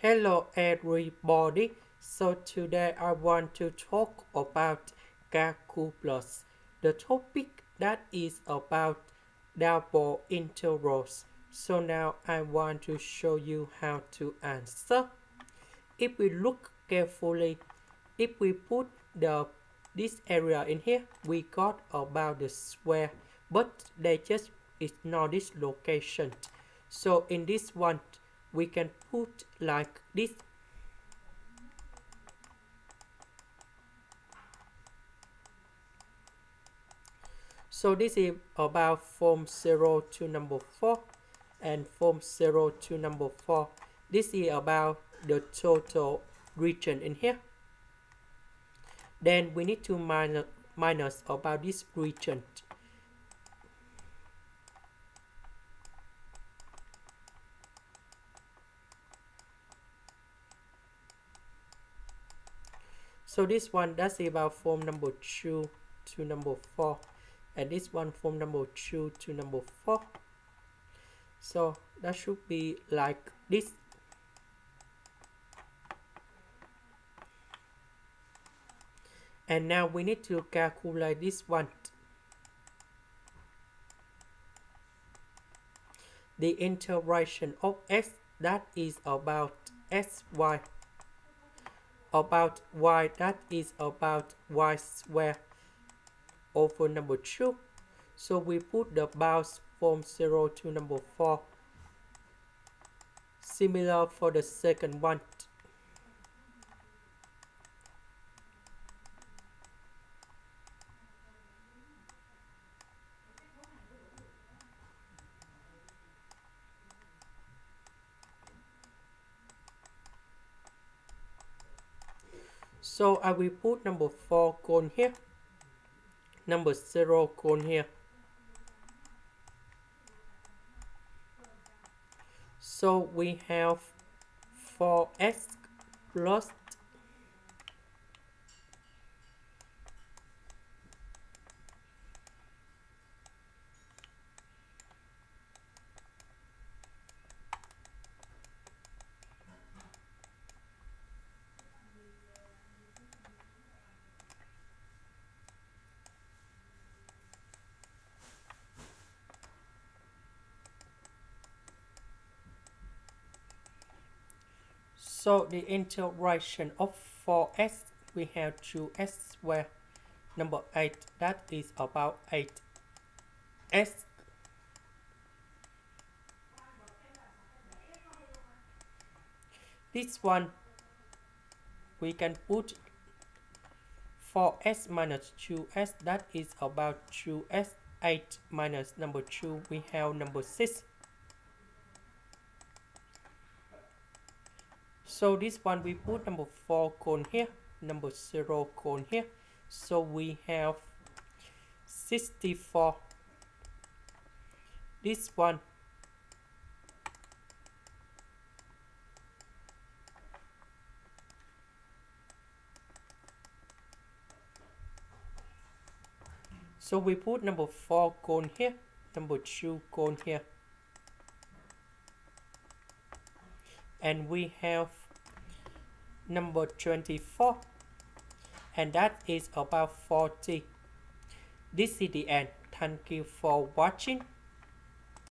Hello everybody. So today I want to talk about calculus. The topic that is about double integrals. So now I want to show you how to answer. If we look carefully, if we put this area in here, we got about the square, but they just ignore this location. So in this one, we can put like this. So this is about from 0 to number 4 and from 0 to number 4. This is about the total region in here. Then we need to minus about this region. So this one, that's about from number 2 to number 4. And this one from number 2 to number 4. So that should be like this. And now we need to calculate this one. The integration of x, that is about sy. About y, that is about y square over number 2. So we put the bounds from 0 to number 4. Similar for the second one. So I will put number 4 gone here. Number 0 gone here. So we have 4x plus so the integration of 4x, we have 2x squared. Number 8, that is about 8x. This one, we can put 4x minus 2x, that is about 2x. 8 minus number 2, we have number 6. So this one we put number 4 gone here, number 0 gone here. So we have 64. This one, so we put number 4 gone here, number 2 gone here. And we have number 24, and that is about 40. This is the end. Thank you for watching.